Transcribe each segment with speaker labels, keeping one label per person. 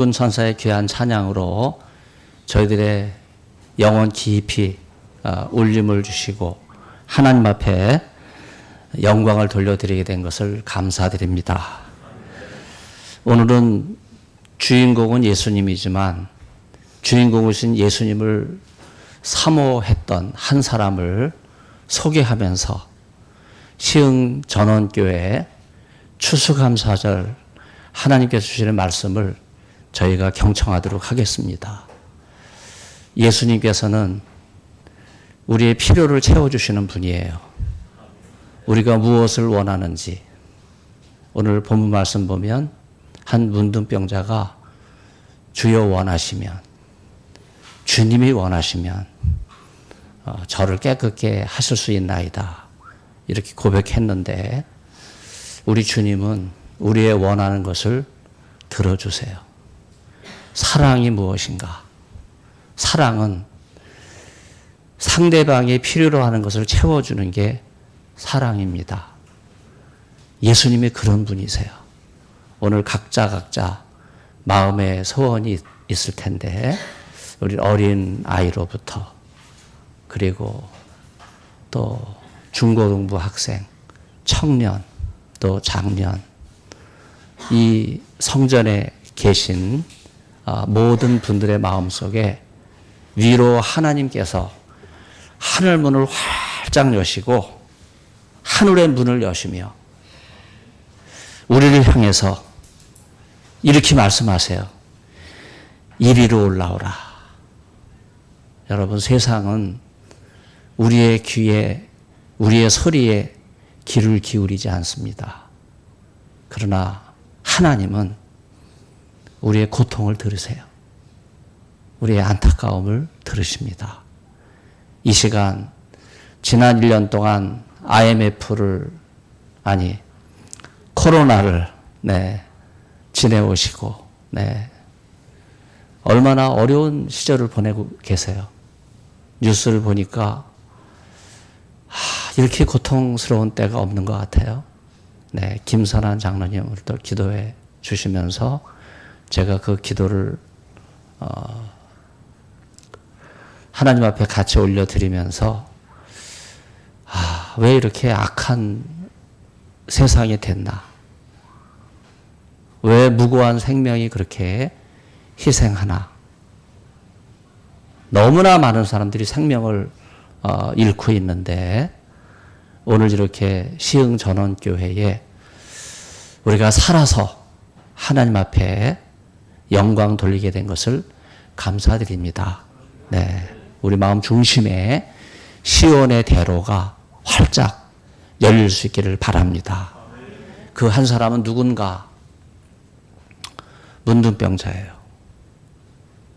Speaker 1: 천사의 귀한 찬양으로 저희들의 영혼 깊이 울림을 주시고 하나님 앞에 영광을 돌려드리게 된 것을 감사드립니다. 오늘은 주인공은 예수님이지만 주인공이신 예수님을 사모했던 한 사람을 소개하면서 시흥 전원교회 추수감사절 하나님께서 주시는 말씀을 저희가 경청하도록 하겠습니다. 예수님께서는 우리의 필요를 채워주시는 분이에요. 우리가 무엇을 원하는지 오늘 본문 말씀 보면 한 문둥병자가 주여 원하시면, 주님이 원하시면 저를 깨끗게 하실 수 있나이다 이렇게 고백했는데, 우리 주님은 우리의 원하는 것을 들어주세요. 사랑이 무엇인가? 사랑은 상대방이 필요로 하는 것을 채워주는 게 사랑입니다. 예수님이 그런 분이세요. 오늘 각자 마음의 소원이 있을 텐데, 우리 어린 아이로부터 그리고 또 중고등부 학생, 청년, 또 장년, 이 성전에 계신 모든 분들의 마음속에 위로 하나님께서 하늘 문을 활짝 여시고 하늘의 문을 여시며 우리를 향해서 이렇게 말씀하세요. 이리로 올라오라. 여러분, 세상은 우리의 귀에, 우리의 소리에 귀를 기울이지 않습니다. 그러나 하나님은 우리의 고통을 들으세요. 우리의 안타까움을 들으십니다. 이 시간 지난 1년 동안 코로나를 지내오시고 얼마나 어려운 시절을 보내고 계세요. 뉴스를 보니까 이렇게 고통스러운 때가 없는 것 같아요. 김선한 장로님으로도 기도해 주시면서 제가 그 기도를 하나님 앞에 같이 올려드리면서 왜 이렇게 악한 세상이 됐나? 왜 무고한 생명이 그렇게 희생하나? 너무나 많은 사람들이 생명을 잃고 있는데, 오늘 이렇게 시흥 전원교회에 우리가 살아서 하나님 앞에 영광 돌리게 된 것을 감사드립니다. 우리 마음 중심에 시온의 대로가 활짝 열릴 수 있기를 바랍니다. 그 한 사람은 누군가? 문둥병자예요.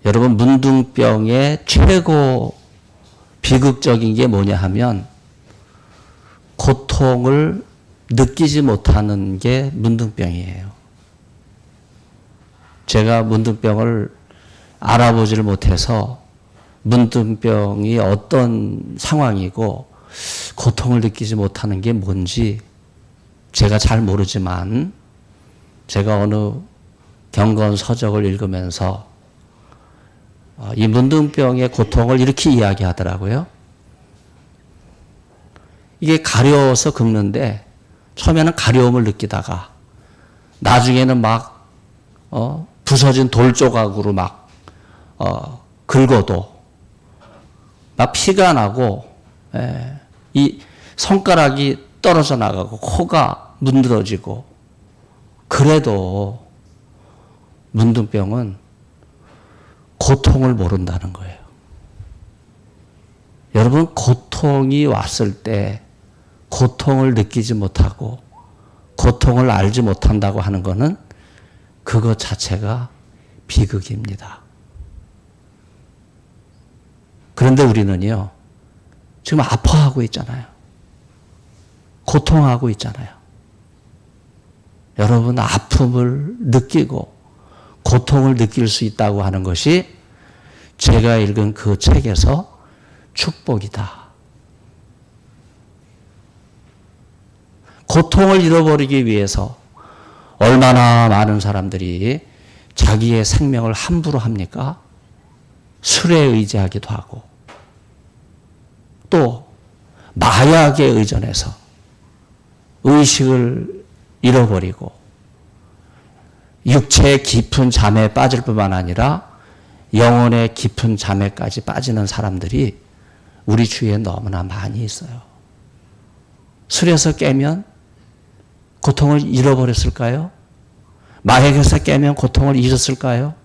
Speaker 1: 여러분, 문둥병의 최고 비극적인 게 뭐냐 하면 고통을 느끼지 못하는 게 문둥병이에요. 제가 문둥병을 알아보지를 못해서 문둥병이 어떤 상황이고 고통을 느끼지 못하는 게 뭔지 제가 잘 모르지만, 제가 어느 경건 서적을 읽으면서 이 문둥병의 고통을 이렇게 이야기하더라고요. 이게 가려워서 긁는데 처음에는 가려움을 느끼다가 나중에는 막 부서진 돌 조각으로 막 긁어도 막 피가 나고, 이 손가락이 떨어져 나가고 코가 문드러지고, 그래도 문둥병은 고통을 모른다는 거예요. 여러분, 고통이 왔을 때 고통을 느끼지 못하고 고통을 알지 못한다고 하는 것은 그것 자체가 비극입니다. 그런데 우리는요, 지금 아파하고 있잖아요. 고통하고 있잖아요. 여러분, 아픔을 느끼고 고통을 느낄 수 있다고 하는 것이 제가 읽은 그 책에서 축복이다. 고통을 잃어버리기 위해서 얼마나 많은 사람들이 자기의 생명을 함부로 합니까? 술에 의지하기도 하고 또 마약에 의존해서 의식을 잃어버리고 육체의 깊은 잠에 빠질 뿐만 아니라 영혼의 깊은 잠에까지 빠지는 사람들이 우리 주위에 너무나 많이 있어요. 술에서 깨면 고통을 잃어버렸을까요? 마약에서 깨면 고통을 잊었을까요?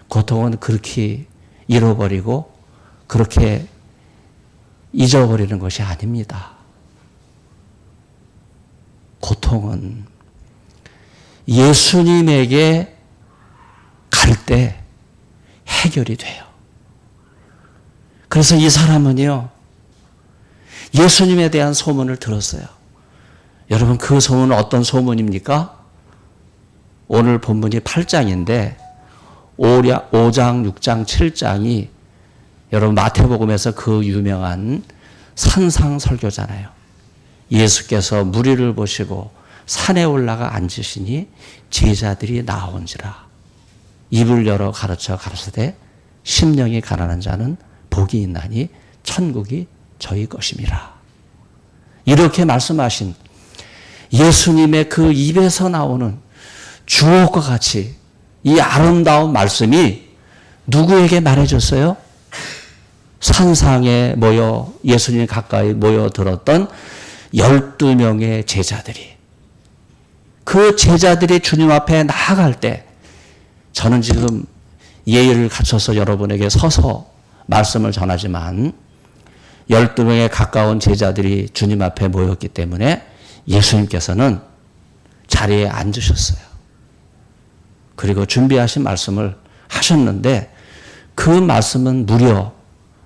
Speaker 1: 고통은 그렇게 잃어버리고 그렇게 잊어버리는 것이 아닙니다. 고통은 예수님에게 갈 때 해결이 돼요. 그래서 이 사람은요, 예수님에 대한 소문을 들었어요. 여러분, 그 소문은 어떤 소문입니까? 오늘 본문이 8장인데 5장, 6장, 7장이 여러분 마태복음에서 그 유명한 산상설교잖아요. 예수께서 무리를 보시고 산에 올라가 앉으시니 제자들이 나온지라 입을 열어 가르쳐 가르치되 심령이 가난한 자는 복이 있나니 천국이 저희 것임이라. 이렇게 말씀하신 예수님의 그 입에서 나오는 주옥과 같이 이 아름다운 말씀이 누구에게 말해줬어요? 산상에 모여 예수님 가까이 모여들었던 12명의 제자들이, 그 제자들이 주님 앞에 나아갈 때 저는 지금 예의를 갖춰서 여러분에게 서서 말씀을 전하지만 12명의 가까운 제자들이 주님 앞에 모였기 때문에 예수님께서는 자리에 앉으셨어요. 그리고 준비하신 말씀을 하셨는데 그 말씀은 무려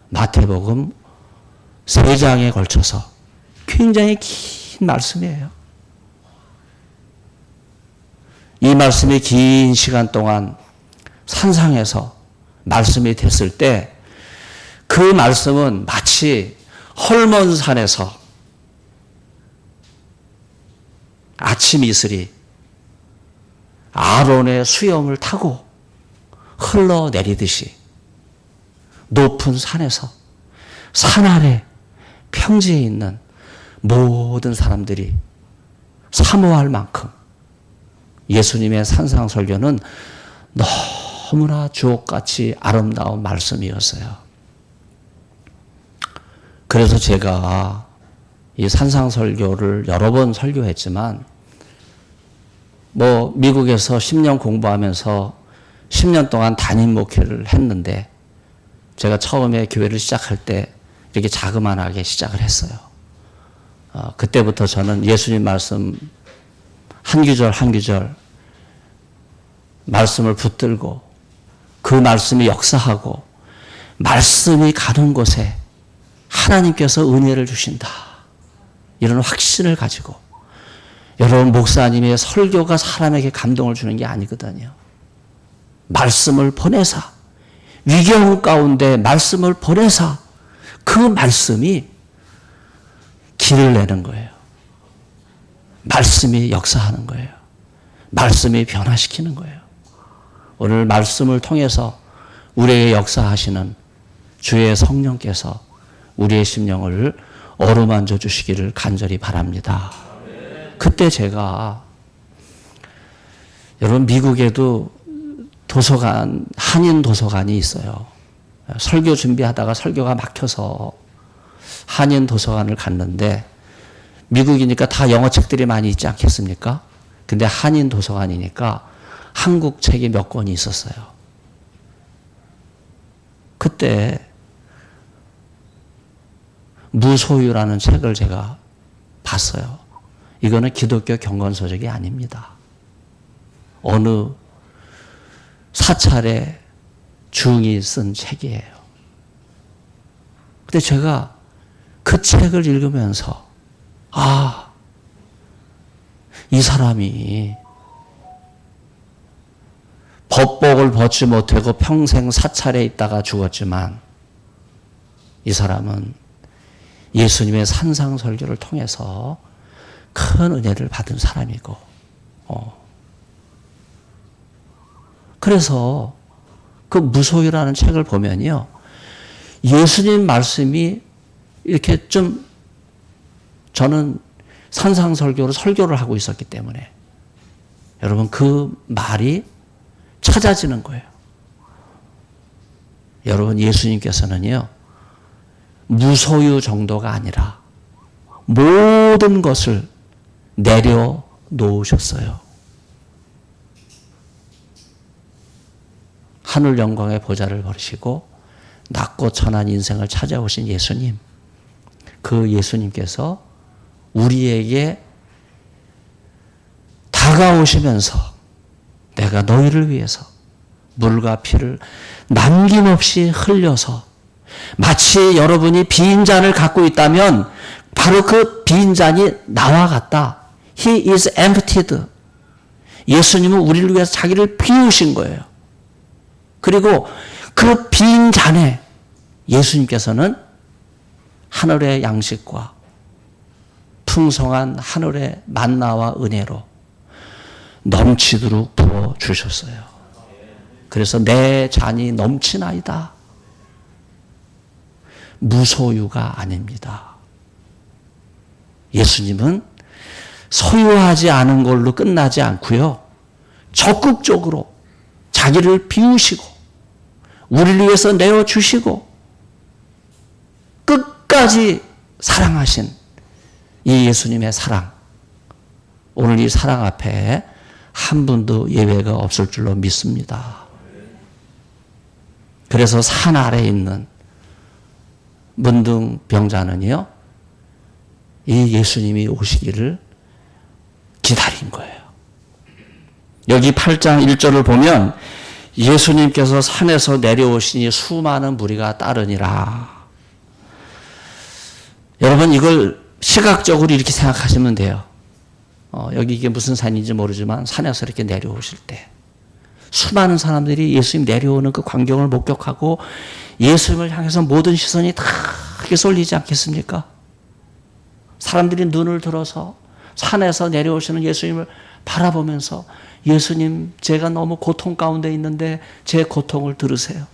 Speaker 1: 마태복음 3장에 걸쳐서 굉장히 긴 말씀이에요. 이 말씀이 긴 시간 동안 산상에서 말씀이 됐을 때 그 말씀은 마치 헐몬산에서 아침 이슬이 아론의 수염을 타고 흘러내리듯이 높은 산에서 산 아래 평지에 있는 모든 사람들이 사모할 만큼 예수님의 산상설교는 너무나 주옥같이 아름다운 말씀이었어요. 그래서 제가 이 산상설교를 여러 번 설교했지만 미국에서 10년 공부하면서 10년 동안 담임 목회를 했는데 제가 처음에 교회를 시작할 때 이렇게 자그만하게 시작을 했어요. 그때부터 저는 예수님 말씀 한 구절 한 구절 말씀을 붙들고 그 말씀이 역사하고 말씀이 가는 곳에 하나님께서 은혜를 주신다, 이런 확신을 가지고, 여러분, 목사님의 설교가 사람에게 감동을 주는 게 아니거든요. 말씀을 보내사, 위경 가운데 말씀을 보내사 그 말씀이 길을 내는 거예요. 말씀이 역사하는 거예요. 말씀이 변화시키는 거예요. 오늘 말씀을 통해서 우리에게 역사하시는 주의 성령께서 우리의 심령을 어루만져 주시기를 간절히 바랍니다. 그때 제가, 여러분, 미국에도 도서관, 한인 도서관이 있어요. 설교 준비하다가 설교가 막혀서 한인 도서관을 갔는데, 미국이니까 다 영어 책들이 많이 있지 않겠습니까? 근데 한인 도서관이니까 한국 책이 몇 권이 있었어요. 그때 무소유라는 책을 제가 봤어요. 이거는 기독교 경건서적이 아닙니다. 어느 사찰의 중이 쓴 책이에요. 근데 제가 그 책을 읽으면서 이 사람이 법복을 벗지 못하고 평생 사찰에 있다가 죽었지만 이 사람은 예수님의 산상설교를 통해서 큰 은혜를 받은 사람이고 그래서 그 무소유라는 책을 보면요. 예수님 말씀이 이렇게 좀 저는 산상설교로 설교를 하고 있었기 때문에 여러분 그 말이 찾아지는 거예요. 여러분 예수님께서는요. 무소유 정도가 아니라 모든 것을 내려놓으셨어요. 하늘 영광의 보좌를 버리시고 낮고 천한 인생을 찾아오신 예수님. 그 예수님께서 우리에게 다가오시면서 내가 너희를 위해서 물과 피를 남김없이 흘려서 마치 여러분이 빈 잔을 갖고 있다면 바로 그 빈 잔이 나와 같다. He is emptied. 예수님은 우리를 위해서 자기를 비우신 거예요. 그리고 그 빈 잔에 예수님께서는 하늘의 양식과 풍성한 하늘의 만나와 은혜로 넘치도록 부어주셨어요. 그래서 내 잔이 넘치나이다. 무소유가 아닙니다. 예수님은 소유하지 않은 걸로 끝나지 않고요. 적극적으로 자기를 비우시고 우리를 위해서 내어주시고 끝까지 사랑하신 이 예수님의 사랑. 오늘 이 사랑 앞에 한 분도 예외가 없을 줄로 믿습니다. 그래서 산 아래에 있는 문둥병자는요. 이 예수님이 오시기를 기다린 거예요. 여기 8장 1절을 보면 예수님께서 산에서 내려오시니 수많은 무리가 따르니라. 여러분 이걸 시각적으로 이렇게 생각하시면 돼요. 여기 이게 무슨 산인지 모르지만 산에서 이렇게 내려오실 때 수많은 사람들이 예수님 내려오는 그 광경을 목격하고 예수님을 향해서 모든 시선이 다 이렇게 쏠리지 않겠습니까? 사람들이 눈을 들어서 산에서 내려오시는 예수님을 바라보면서 예수님 제가 너무 고통 가운데 있는데 제 고통을 들으세요.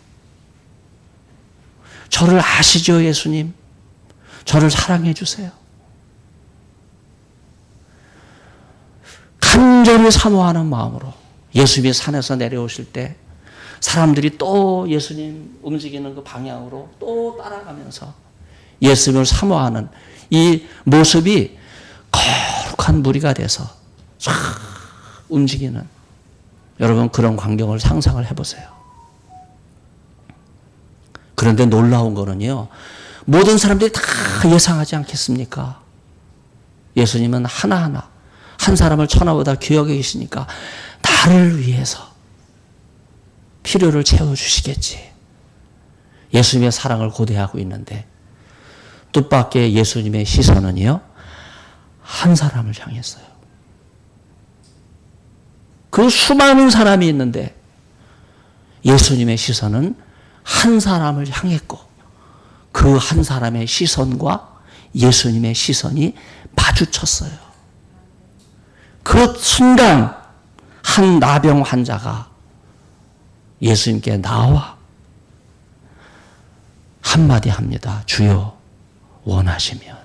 Speaker 1: 저를 아시죠 예수님? 저를 사랑해 주세요. 간절히 사모하는 마음으로 예수님이 산에서 내려오실 때 사람들이 또 예수님 움직이는 그 방향으로 또 따라가면서 예수님을 사모하는 이 모습이 거룩한 무리가 돼서 쫙 움직이는 여러분 그런 광경을 상상을 해보세요. 그런데 놀라운 거는요. 모든 사람들이 다 예상하지 않겠습니까? 예수님은 하나하나 한 사람을 천하보다 귀하게 계시니까 나를 위해서 필요를 채워주시겠지. 예수님의 사랑을 고대하고 있는데 뜻밖의 예수님의 시선은요. 한 사람을 향했어요. 그 수많은 사람이 있는데 예수님의 시선은 한 사람을 향했고 그 한 사람의 시선과 예수님의 시선이 마주쳤어요. 그 순간 한 나병 환자가 예수님께 나와 한마디 합니다. 주여 원하시면.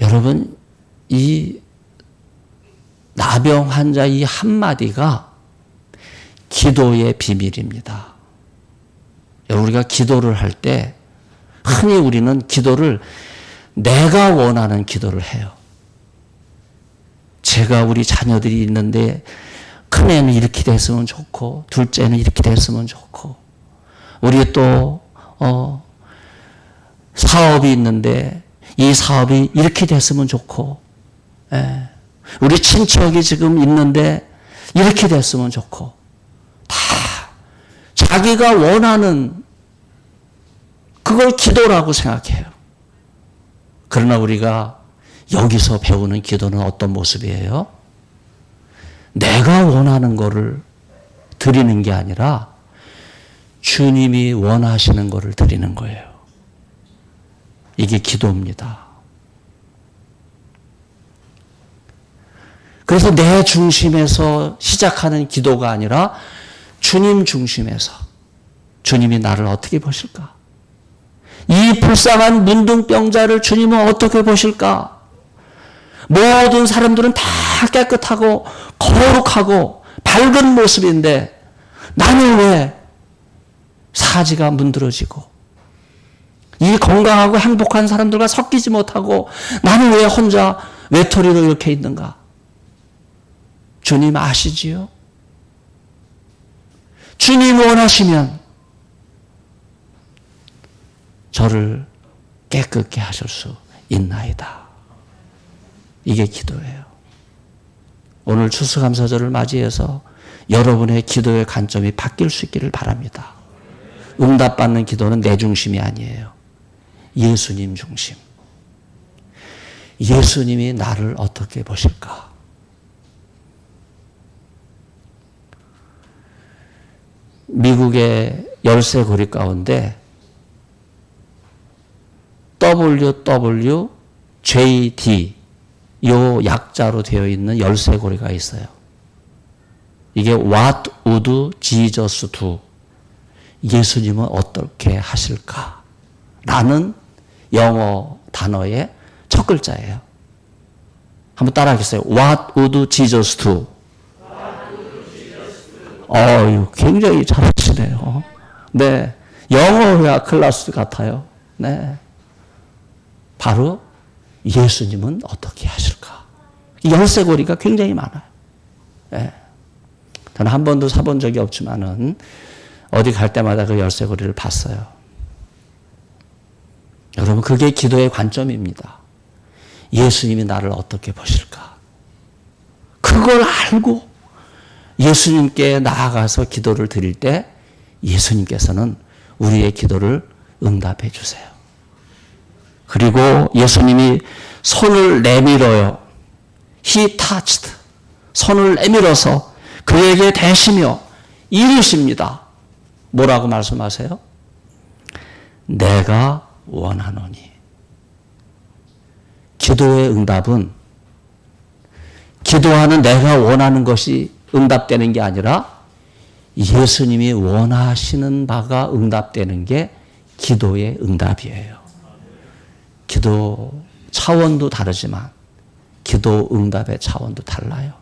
Speaker 1: 여러분 이 나병 환자 이 한마디가 기도의 비밀입니다. 우리가 기도를 할 때 흔히 우리는 기도를 내가 원하는 기도를 해요. 제가 우리 자녀들이 있는데 큰애는 이렇게 됐으면 좋고 둘째는 이렇게 됐으면 좋고 우리 또 사업이 있는데 이 사업이 이렇게 됐으면 좋고 우리 친척이 지금 있는데 이렇게 됐으면 좋고 다 자기가 원하는 그걸 기도라고 생각해요. 그러나 우리가 여기서 배우는 기도는 어떤 모습이에요? 내가 원하는 거를 드리는 게 아니라 주님이 원하시는 거를 드리는 거예요. 이게 기도입니다. 그래서 내 중심에서 시작하는 기도가 아니라 주님 중심에서 주님이 나를 어떻게 보실까? 이 불쌍한 문둥병자를 주님은 어떻게 보실까? 모든 사람들은 다 깨끗하고 거룩하고 밝은 모습인데 나는 왜 사지가 문드러지고 이 건강하고 행복한 사람들과 섞이지 못하고 나는 왜 혼자 외톨이로 이렇게 있는가? 주님 아시지요? 주님 원하시면 저를 깨끗게 하실 수 있나이다. 이게 기도예요. 오늘 추수감사절을 맞이해서 여러분의 기도의 관점이 바뀔 수 있기를 바랍니다. 응답받는 기도는 내 중심이 아니에요. 예수님 중심. 예수님이 나를 어떻게 보실까? 미국의 열쇠고리 가운데 WWJD 요 약자로 되어 있는 열쇠고리가 있어요. 이게 What would Jesus do? 예수님은 어떻게 하실까? 라는 영어 단어의 첫 글자예요. 한번 따라하겠어요. What would Jesus do? 굉장히 잘하시네요. 네. 영어 회화 클래스 같아요. 네. 바로 예수님은 어떻게 하실까? 이 열쇠고리가 굉장히 많아요. 네. 저는 한 번도 사본 적이 없지만은 어디 갈 때마다 그 열쇠고리를 봤어요. 여러분, 그게 기도의 관점입니다. 예수님이 나를 어떻게 보실까? 그걸 알고 예수님께 나아가서 기도를 드릴 때 예수님께서는 우리의 기도를 응답해 주세요. 그리고 예수님이 손을 내밀어요. He touched. 손을 내밀어서 그에게 대시며 이르십니다. 뭐라고 말씀하세요? 내가 원하노니. 기도의 응답은 기도하는 내가 원하는 것이 응답되는 게 아니라 예수님이 원하시는 바가 응답되는 게 기도의 응답이에요. 기도 차원도 다르지만 기도 응답의 차원도 달라요.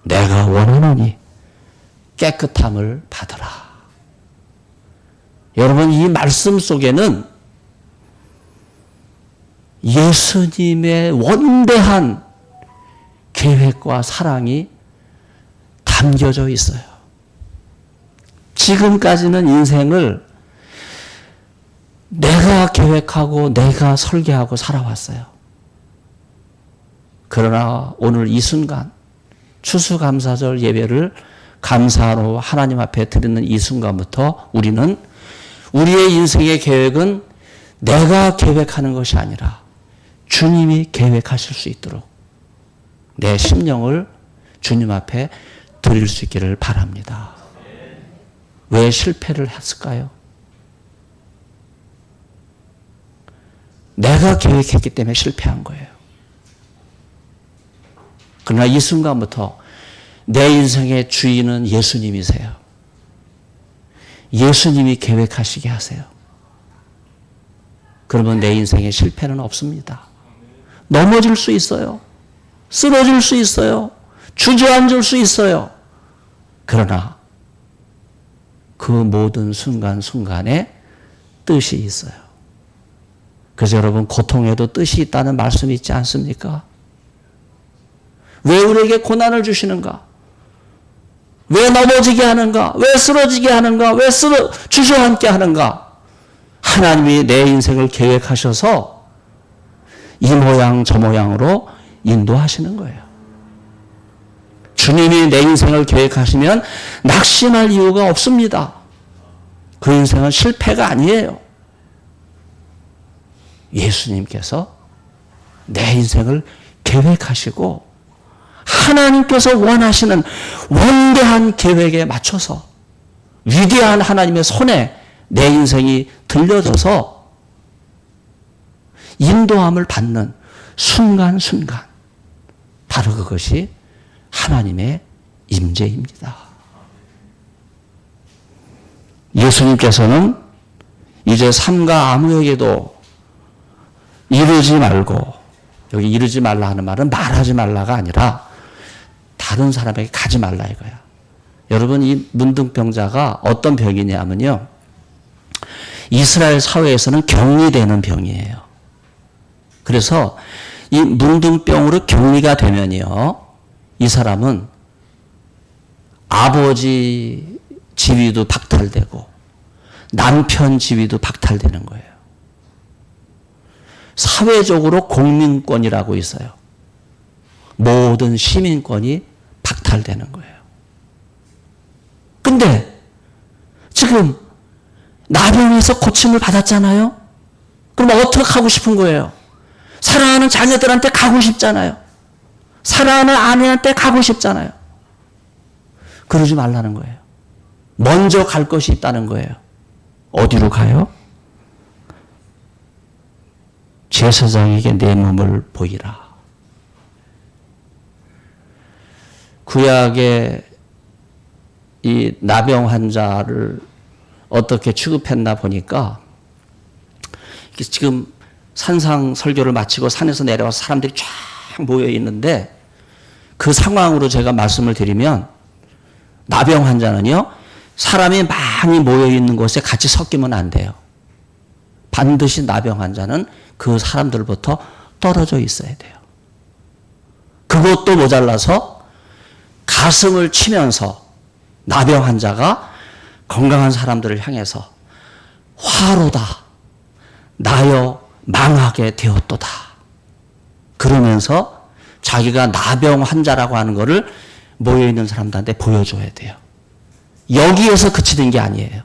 Speaker 1: 내가 원하노니 깨끗함을 받으라. 여러분, 이 말씀 속에는 예수님의 원대한 계획과 사랑이 담겨져 있어요. 지금까지는 인생을 내가 계획하고 내가 설계하고 살아왔어요. 그러나 오늘 이 순간 추수감사절 예배를 감사로 하나님 앞에 드리는 이 순간부터 우리는 우리의 인생의 계획은 내가 계획하는 것이 아니라 주님이 계획하실 수 있도록 내 심령을 주님 앞에 드릴 수 있기를 바랍니다. 왜 실패를 했을까요? 내가 계획했기 때문에 실패한 거예요. 그러나 이 순간부터 내 인생의 주인은 예수님이세요. 예수님이 계획하시게 하세요. 그러면 내 인생에 실패는 없습니다. 넘어질 수 있어요. 쓰러질 수 있어요. 주저앉을 수 있어요. 그러나 그 모든 순간순간에 뜻이 있어요. 그래서 여러분, 고통에도 뜻이 있다는 말씀이 있지 않습니까? 왜 우리에게 고난을 주시는가? 왜 넘어지게 하는가? 왜 쓰러지게 하는가? 왜 주저앉게 하는가? 하나님이 내 인생을 계획하셔서 이 모양 저 모양으로 인도하시는 거예요. 주님이 내 인생을 계획하시면 낙심할 이유가 없습니다. 그 인생은 실패가 아니에요. 예수님께서 내 인생을 계획하시고 하나님께서 원하시는 원대한 계획에 맞춰서 위대한 하나님의 손에 내 인생이 들려져서 인도함을 받는 순간순간 그것이 하나님의 임재입니다. 예수님께서는 이제 삼가 아무에게도 이르지 말고, 여기 이르지 말라 하는 말은 말하지 말라가 아니라 다른 사람에게 가지 말라 이거야. 여러분, 이 문둥병자가 어떤 병이냐면요, 이스라엘 사회에서는 격리되는 병이에요. 그래서 이 문둥병으로 격리가 되면요, 이 사람은 아버지 지위도 박탈되고 남편 지위도 박탈되는 거예요. 사회적으로 공민권이라고 있어요. 모든 시민권이 박탈되는 거예요. 근데 지금 나병에서 고침을 받았잖아요. 그럼 어떻게 하고 싶은 거예요? 사랑하는 자녀들한테 가고 싶잖아요. 사랑하는 아내한테 가고 싶잖아요. 그러지 말라는 거예요. 먼저 갈 것이 있다는 거예요. 어디로 가요? 제사장에게 내 몸을 보이라. 구약의 이 나병 환자를 어떻게 취급했나 보니까, 지금 산상 설교를 마치고 산에서 내려와서 사람들이 쫙 모여 있는데, 그 상황으로 제가 말씀을 드리면, 나병 환자는요, 사람이 많이 모여 있는 곳에 같이 섞이면 안 돼요. 반드시 나병 환자는 그 사람들부터 떨어져 있어야 돼요. 그것도 모자라서 가슴을 치면서 나병 환자가 건강한 사람들을 향해서 화로다, 나여 망하게 되었도다, 그러면서 자기가 나병 환자라고 하는 것을 모여있는 사람들한테 보여줘야 돼요. 여기에서 그치는 게 아니에요.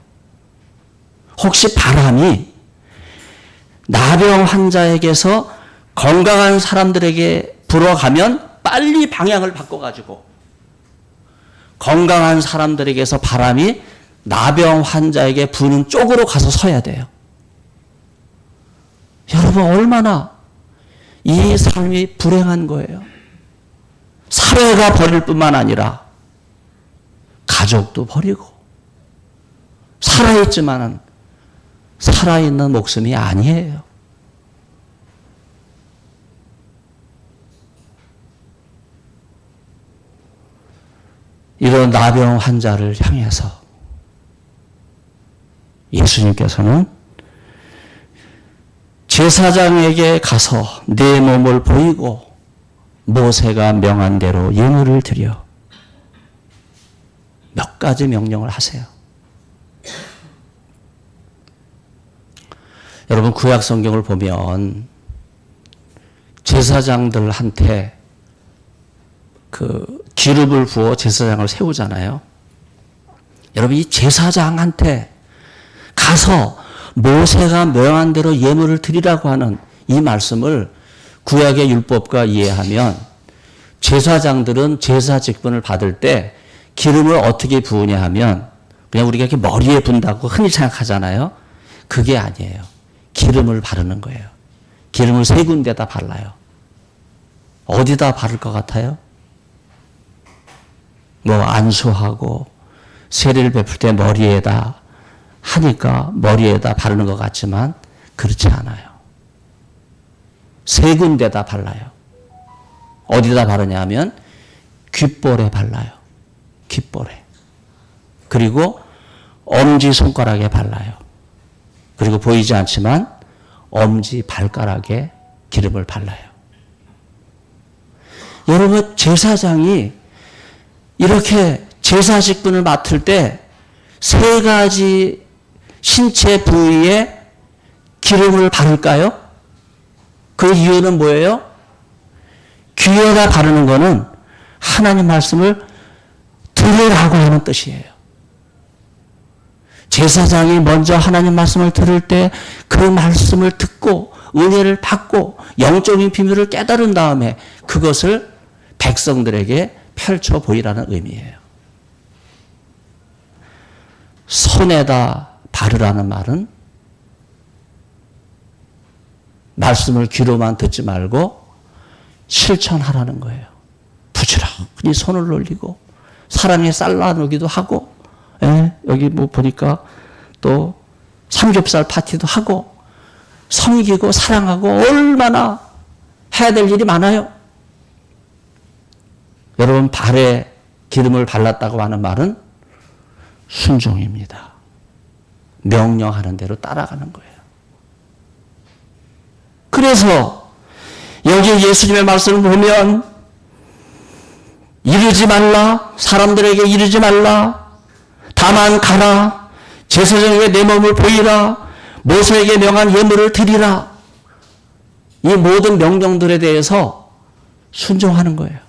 Speaker 1: 혹시 바람이 나병 환자에게서 건강한 사람들에게 불어가면 빨리 방향을 바꿔가지고 건강한 사람들에게서 바람이 나병 환자에게 부는 쪽으로 가서 서야 돼요. 여러분, 얼마나 이 삶이 불행한 거예요. 사회가 버릴 뿐만 아니라 가족도 버리고, 살아있지만은 살아있는 목숨이 아니에요. 이런 나병 환자를 향해서 예수님께서는 제사장에게 가서 내 몸을 보이고 모세가 명한 대로 예물을 드려, 몇 가지 명령을 하세요. 여러분, 구약 성경을 보면 제사장들한테 그 기름을 부어 제사장을 세우잖아요. 여러분, 이 제사장한테 가서 모세가 명한 대로 예물을 드리라고 하는 이 말씀을 구약의 율법과 이해하면, 제사장들은 제사 직분을 받을 때 기름을 어떻게 부으냐 하면 그냥 우리가 이렇게 머리에 분다고 흔히 생각하잖아요. 그게 아니에요. 기름을 바르는 거예요. 기름을 세 군데다 발라요. 어디다 바를 것 같아요? 뭐 안수하고 세례를 베풀 때 머리에다 하니까 머리에다 바르는 것 같지만 그렇지 않아요. 세 군데다 발라요. 어디다 바르냐 하면 귓볼에 발라요. 귓볼에. 그리고 엄지손가락에 발라요. 그리고 보이지 않지만 엄지 발가락에 기름을 발라요. 여러분, 제사장이 이렇게 제사 직분을 맡을 때 세 가지 신체 부위에 기름을 바를까요? 그 이유는 뭐예요? 귀에다 바르는 거는 하나님 말씀을 들으라고 하는 뜻이에요. 제사장이 먼저 하나님 말씀을 들을 때 그 말씀을 듣고 은혜를 받고 영적인 비밀을 깨달은 다음에 그것을 백성들에게 펼쳐 보이라는 의미예요. 손에다 바르라는 말은 말씀을 귀로만 듣지 말고 실천하라는 거예요. 천천히 손을 올리고 사랑에 쌀나누기도 하고, 여기 뭐 보니까 또 삼겹살 파티도 하고 섬기고 사랑하고 얼마나 해야 될 일이 많아요. 여러분, 발에 기름을 발랐다고 하는 말은 순종입니다. 명령하는 대로 따라가는 거예요. 그래서 여기 예수님의 말씀을 보면 이르지 말라, 사람들에게 이르지 말라, 다만 가라, 제사장에게 내 몸을 보이라, 모세에게 명한 예물을 드리라. 이 모든 명령들에 대해서 순종하는 거예요.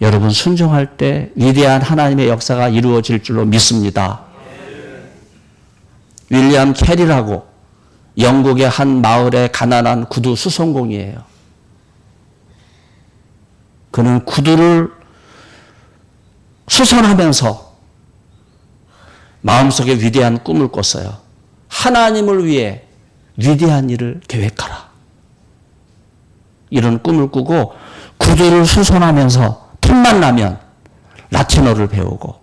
Speaker 1: 여러분, 순종할 때 위대한 하나님의 역사가 이루어질 줄로 믿습니다. 윌리엄 캐리라고 영국의 한 마을의 가난한 구두 수송공이에요. 그는 구두를 수선하면서 마음속에 위대한 꿈을 꿨어요. 하나님을 위해 위대한 일을 계획하라. 이런 꿈을 꾸고 구두를 수선하면서 틈만 나면 라틴어를 배우고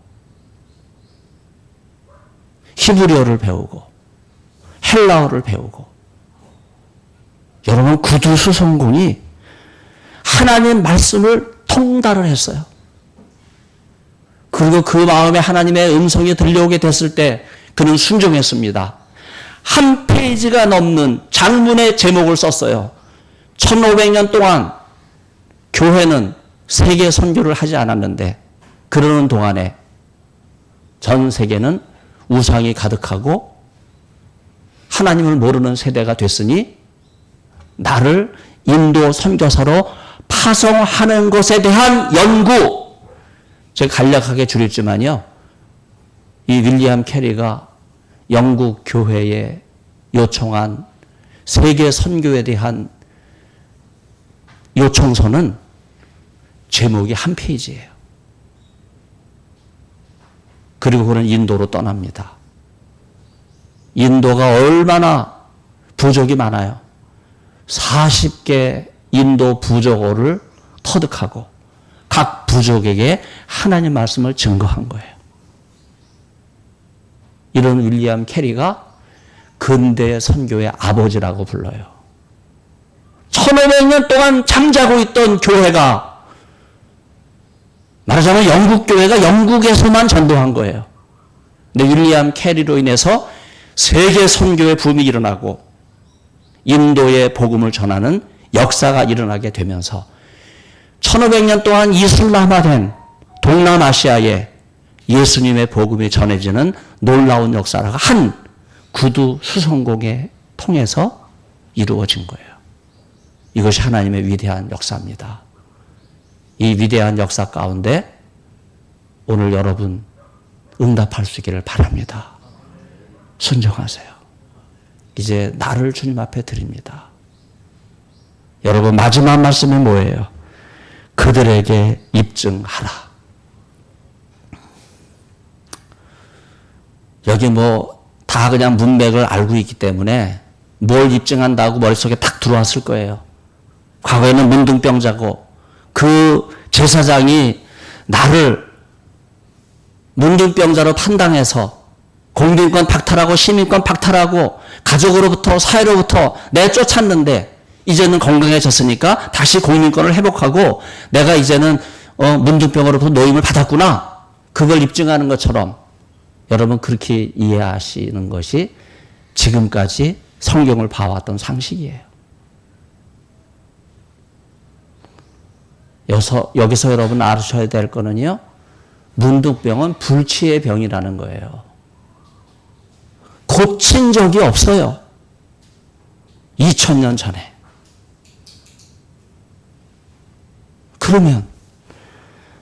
Speaker 1: 히브리어를 배우고 헬라어를 배우고. 여러분, 구두 수송공이 하나님 말씀을 통달을 했어요. 그리고 그 마음에 하나님의 음성이 들려오게 됐을 때 그는 순종했습니다. 한 페이지가 넘는 장문의 제목을 썼어요. 1500년 동안 교회는 세계 선교를 하지 않았는데 그러는 동안에 전 세계는 우상이 가득하고 하나님을 모르는 세대가 됐으니 나를 인도 선교사로 파송하는 것에 대한 연구, 제가 간략하게 줄였지만요, 이 윌리엄 캐리가 영국 교회에 요청한 세계 선교에 대한 요청서는 제목이 한 페이지예요. 그리고 그는 인도로 떠납니다. 인도가 얼마나 부족이 많아요. 40개 인도 부족어를 터득하고 각 부족에게 하나님 말씀을 증거한 거예요. 이런 윌리엄 캐리가 근대 선교의 아버지라고 불러요. 1500년 동안 잠자고 있던 교회가, 말하자면 영국 교회가 영국에서만 전도한 거예요. 근데 윌리엄 캐리로 인해서 세계 선교의 붐이 일어나고 인도의 복음을 전하는 역사가 일어나게 되면서 1500년 동안 이슬람화된 동남아시아에 예수님의 복음이 전해지는 놀라운 역사가 한 구두 수송공에 통해서 이루어진 거예요. 이것이 하나님의 위대한 역사입니다. 이 위대한 역사 가운데 오늘 여러분 응답할 수 있기를 바랍니다. 순종하세요. 이제 나를 주님 앞에 드립니다. 여러분, 마지막 말씀이 뭐예요? 그들에게 입증하라. 여기 뭐 다 그냥 문맥을 알고 있기 때문에 뭘 입증한다고 머릿속에 딱 들어왔을 거예요. 과거에는 문둥병자고 그 제사장이 나를 문둥병자로 판단해서 공민권 박탈하고 시민권 박탈하고 가족으로부터 사회로부터 내쫓았는데 이제는 건강해졌으니까 다시 공민권을 회복하고 내가 이제는 문둥병으로부터 노임을 받았구나. 그걸 입증하는 것처럼 여러분 그렇게 이해하시는 것이 지금까지 성경을 봐왔던 상식이에요. 여기서 여러분 알으셔야 될 거는요, 문둥병은 불치의 병이라는 거예요. 고친 적이 없어요. 2000년 전에. 그러면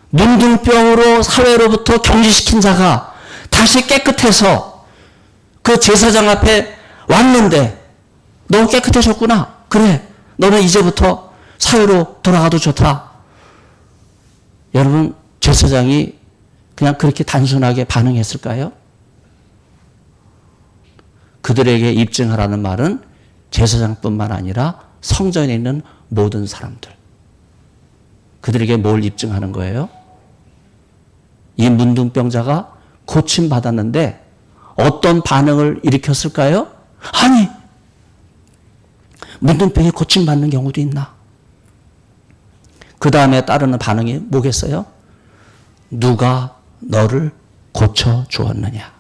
Speaker 1: 문둥병으로 사회로부터 격리시킨 자가 다시 깨끗해서 그 제사장 앞에 왔는데 너 깨끗해졌구나. 그래, 너는 이제부터 사회로 돌아가도 좋다. 여러분, 제사장이 그냥 그렇게 단순하게 반응했을까요? 그들에게 입증하라는 말은 제사장뿐만 아니라 성전에 있는 모든 사람들. 그들에게 뭘 입증하는 거예요? 이 문둥병자가 고침받았는데 어떤 반응을 일으켰을까요? 아니, 문둥병이 고침받는 경우도 있나? 그 다음에 따르는 반응이 뭐겠어요? 누가 너를 고쳐주었느냐?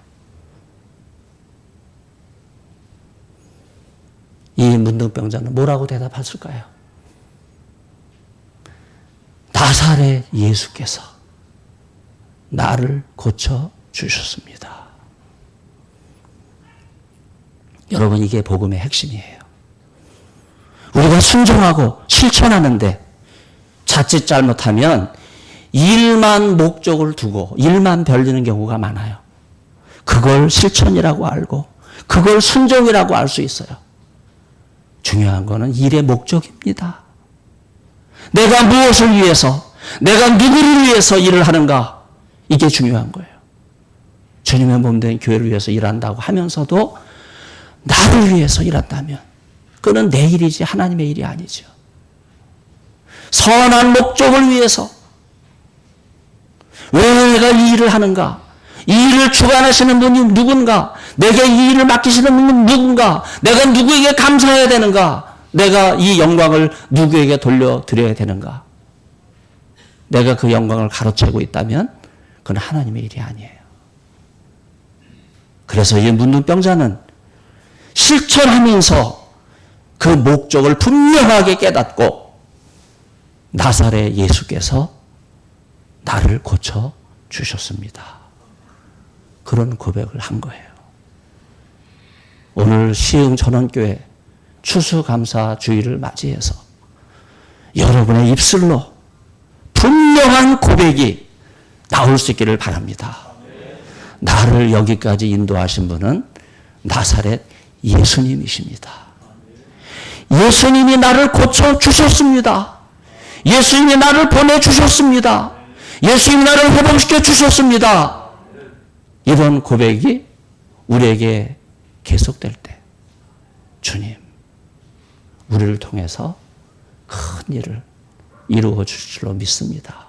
Speaker 1: 이 문둥병자는 뭐라고 대답했을까요? 나사렛 예수께서 나를 고쳐주셨습니다. 여러분, 이게 복음의 핵심이에요. 우리가 순종하고 실천하는데 자칫 잘못하면 일만 목적을 두고 일만 별리는 경우가 많아요. 그걸 실천이라고 알고 그걸 순종이라고 알 수 있어요. 중요한 거는 일의 목적입니다. 내가 무엇을 위해서, 내가 누구를 위해서 일을 하는가, 이게 중요한 거예요. 주님의 몸된 교회를 위해서 일한다고 하면서도 나를 위해서 일한다면 그건 내 일이지 하나님의 일이 아니죠. 선한 목적을 위해서 왜 내가 이 일을 하는가? 이 일을 주관하시는 분이 누군가? 내게 이 일을 맡기시는 분은 누군가? 내가 누구에게 감사해야 되는가? 내가 이 영광을 누구에게 돌려드려야 되는가? 내가 그 영광을 가로채고 있다면 그건 하나님의 일이 아니에요. 그래서 이 문둥병자는 실천하면서 그 목적을 분명하게 깨닫고 나사렛 예수께서 나를 고쳐주셨습니다. 그런 고백을 한 거예요. 오늘 시흥전원교회 추수감사 주일을 맞이해서 여러분의 입술로 분명한 고백이 나올 수 있기를 바랍니다. 나를 여기까지 인도하신 분은 나사렛 예수님이십니다. 예수님이 나를 고쳐주셨습니다. 예수님이 나를 보내주셨습니다. 예수님이 나를 회복시켜 주셨습니다. 이런 고백이 우리에게 계속될 때 주님, 우리를 통해서 큰 일을 이루어 주실 줄로 믿습니다.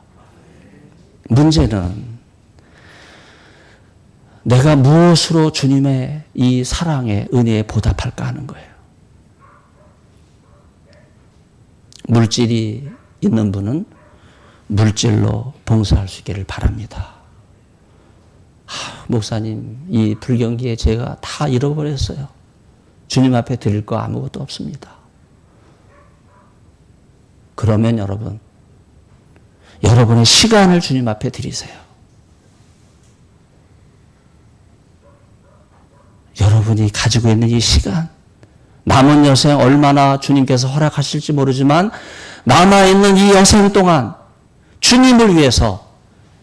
Speaker 1: 문제는 내가 무엇으로 주님의 이 사랑의 은혜에 보답할까 하는 거예요. 물질이 있는 분은 물질로 봉사할 수 있기를 바랍니다. 목사님, 이 불경기에 제가 다 잃어버렸어요. 주님 앞에 드릴 거 아무것도 없습니다. 그러면 여러분, 여러분의 시간을 주님 앞에 드리세요. 여러분이 가지고 있는 이 시간, 남은 여생 얼마나 주님께서 허락하실지 모르지만 남아있는 이 여생 동안 주님을 위해서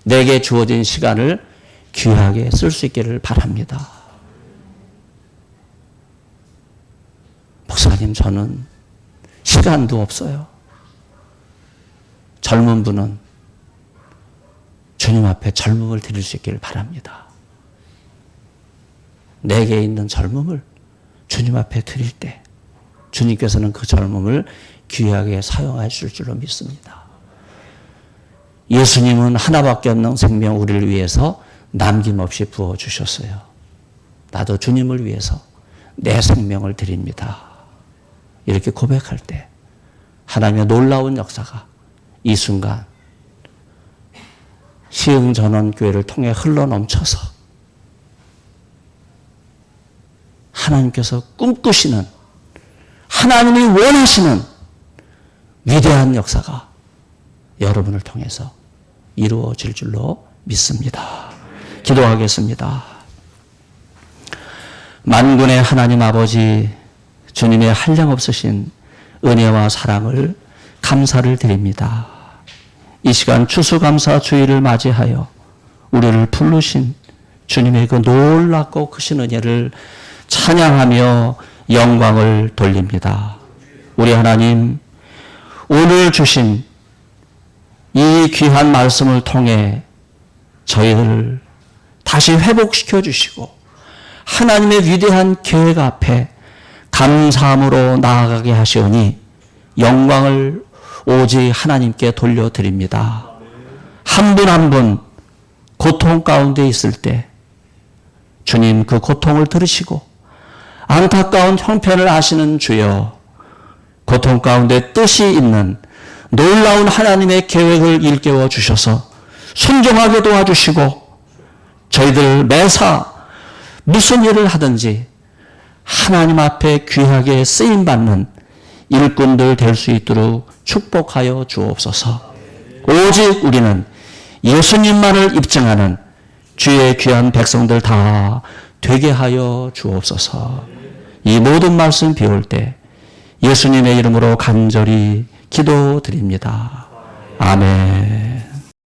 Speaker 1: 내게 주어진 시간을 귀하게 쓸 수 있기를 바랍니다. 목사님, 저는 시간도 없어요. 젊은 분은 주님 앞에 젊음을 드릴 수 있기를 바랍니다. 내게 있는 젊음을 주님 앞에 드릴 때 주님께서는 그 젊음을 귀하게 사용하실 줄로 믿습니다. 예수님은 하나밖에 없는 생명 우리를 위해서 남김없이 부어주셨어요. 나도 주님을 위해서 내 생명을 드립니다. 이렇게 고백할 때 하나님의 놀라운 역사가 이 순간 시흥전원교회를 통해 흘러넘쳐서 하나님께서 꿈꾸시는, 하나님이 원하시는 위대한 역사가 여러분을 통해서 이루어질 줄로 믿습니다. 기도하겠습니다. 만군의 하나님 아버지, 주님의 한량없으신 은혜와 사랑을 감사를 드립니다. 이 시간 추수감사 주일을 맞이하여 우리를 부르신 주님의 그 놀랍고 크신 은혜를 찬양하며 영광을 돌립니다. 우리 하나님, 오늘 주신 이 귀한 말씀을 통해 저희들을 다시 회복시켜 주시고 하나님의 위대한 계획 앞에 감사함으로 나아가게 하시오니 영광을 오직 하나님께 돌려드립니다. 한 분 한 분 고통 가운데 있을 때 주님 그 고통을 들으시고 안타까운 형편을 아시는 주여, 고통 가운데 뜻이 있는 놀라운 하나님의 계획을 일깨워 주셔서 순종하게 도와주시고 저희들 매사 무슨 일을 하든지 하나님 앞에 귀하게 쓰임받는 일꾼들 될 수 있도록 축복하여 주옵소서. 오직 우리는 예수님만을 입증하는 주의 귀한 백성들 다 되게 하여 주옵소서. 이 모든 말씀 비울 때 예수님의 이름으로 간절히 기도드립니다. 아멘.